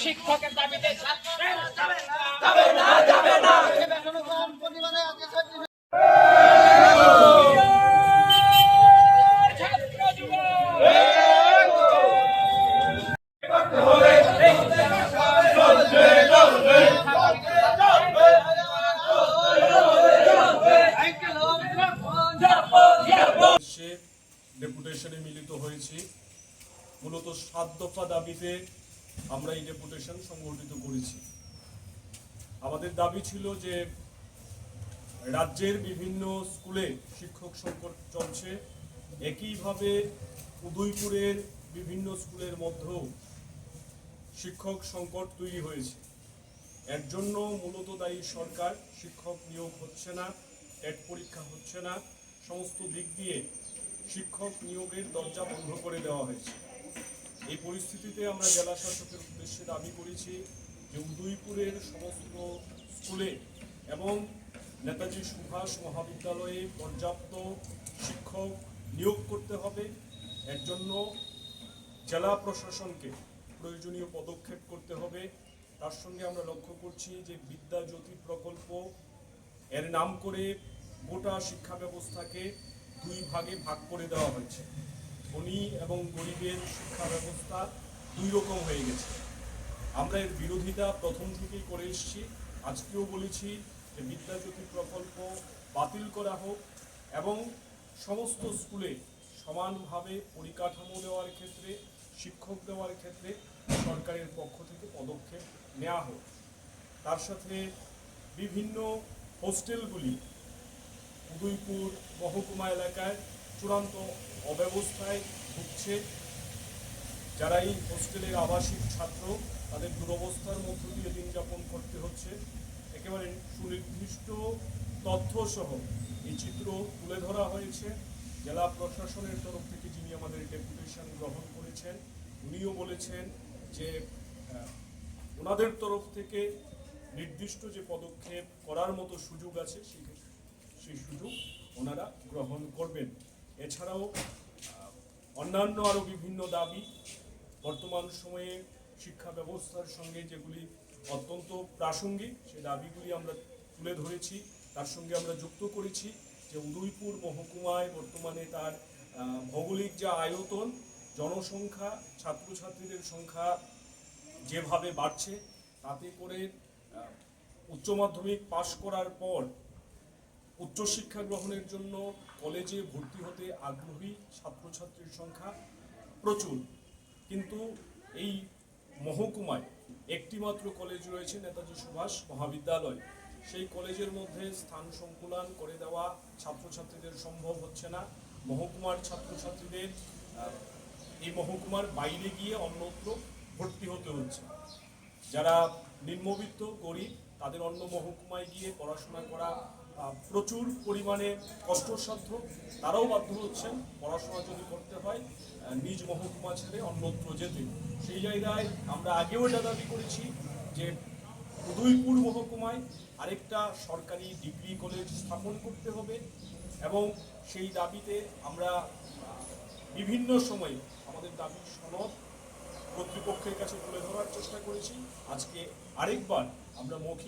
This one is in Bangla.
শিক্ষকের দাবিতে ছাত্রদের যাবে না যাবে না জনগণ প্রতিবাদে আজকে ছাত্র যুব ডেপুটেশনে মিলিত হয়েছি। মূলত 7 দফা দাবিতে আমরা এই ডেপুটেশন সংগঠিত করেছি। আমাদের দাবি ছিল যে রাজ্যের বিভিন্ন স্কুলে শিক্ষক সংকট চলছে, একইভাবে উদয়পুরের বিভিন্ন স্কুলের মধ্যেও শিক্ষক সংকট তৈরি হয়েছে। এর জন্য মূলত দায়ী সরকার। শিক্ষক নিয়োগ হচ্ছে না, টেট পরীক্ষা হচ্ছে না, সমস্ত দিক দিয়ে শিক্ষক নিয়োগের দরজা বন্ধ করে দেওয়া হয়েছে। এই পরিস্থিতিতে আমরা জেলা শাসকের উদ্দেশ্যে দাবি করেছি যে উদয়পুরের সমস্ত স্কুলে এবং নেতাজি সুভাষ মহাবিদ্যালয়ে পর্যাপ্ত শিক্ষক নিয়োগ করতে হবে। এর জন্য জেলা প্রশাসনকে প্রয়োজনীয় পদক্ষেপ করতে হবে। তার সঙ্গে আমরা লক্ষ্য করছি যে বিদ্যা জ্যোতি প্রকল্প এর নাম করে গোটা শিক্ষা ব্যবস্থাকে 2 ভাগে ভাগ করে দেওয়া হয়েছে। ধনী এবং গরিবের শিক্ষা ব্যবস্থা 2 রকম হয়ে গেছে। আমরা এর বিরোধিতা প্রথম থেকেই করে এসেছি। আজকেও বলেছি যে বিদ্যা জ্যোতি প্রকল্প বাতিল করা হোক এবং সমস্ত স্কুলে সমানভাবে পরিকাঠামো দেওয়ার ক্ষেত্রে, শিক্ষক দেওয়ার ক্ষেত্রে সরকারের পক্ষ থেকে পদক্ষেপ নেওয়া হোক। তার সাথে বিভিন্ন হোস্টেলগুলি উদয়পুর মহকুমা এলাকায় চূড়ান্ত অব্যবস্থায় ভুগছে। যারা এই হোস্টেলের আবাসিক ছাত্র, তাদের দুরবস্থার মধ্য দিয়ে দিন যাপন করতে হচ্ছে। একেবারে সুনির্দিষ্ট তথ্যসহ এই চিত্র তুলে ধরা হয়েছে। জেলা প্রশাসনের তরফ থেকে যিনি আমাদের ডেপুটেশন গ্রহণ করেছেন, উনিও বলেছেন যে ওনাদের তরফ থেকে নির্দিষ্ট যে পদক্ষেপ করার মতো সুযোগ আছে সেই সুযোগ ওনারা গ্রহণ করবেন। এছাড়াও অন্যান্য আরও বিভিন্ন দাবি বর্তমান সময়ে শিক্ষা ব্যবস্থার সঙ্গে যেগুলি অত্যন্ত প্রাসঙ্গিক, সেই দাবিগুলি আমরা তুলে ধরেছি। তার সঙ্গে আমরা যুক্ত করেছি যে উদয়পুর মহকুমায় বর্তমানে তার ভৌগোলিক যা আয়তন, জনসংখ্যা, ছাত্রছাত্রীদের সংখ্যা যেভাবে বাড়ছে, তাতে করে উচ্চ মাধ্যমিক পাশ করার পর উচ্চশিক্ষা গ্রহণের জন্য কলেজে ভর্তি হতে আগ্রহী ছাত্রছাত্রীর সংখ্যা প্রচুর। কিন্তু এই মহকুমায় একটিমাত্র কলেজ রয়েছে, নেতাজি সুভাষ মহাবিদ্যালয়। সেই কলেজের মধ্যে স্থান সংকুলান করে দেওয়া ছাত্রছাত্রীদের সম্ভব হচ্ছে না। মহকুমার ছাত্রছাত্রীদের এই মহকুমার বাইরে গিয়ে অন্যত্র ভর্তি হতে হচ্ছে। যারা নিম্নবিত্ত গরিব, তাদের অন্য মহকুমায় গিয়ে পড়াশোনা করা প্রচুর পরিমাণে কষ্টসাধ্য। তারাও বাধ্য হচ্ছেন পড়াশোনা যদি করতে হয় নিজ মহকুমা ছেড়ে অন্যত্র যেতে। সেই জায়গায় আমরা আগেও এটা দাবি করেছি যে উদয়পুর মহকুমায় আরেকটা সরকারি ডিগ্রি কলেজ স্থাপন করতে হবে এবং সেই দাবিতে আমরা বিভিন্ন সময়ে আমাদের দাবি সনদ কর্তৃপক্ষের কাছে তুলে ধরার চেষ্টা করেছি। আজকে আরেকবার আমরা মৌখিক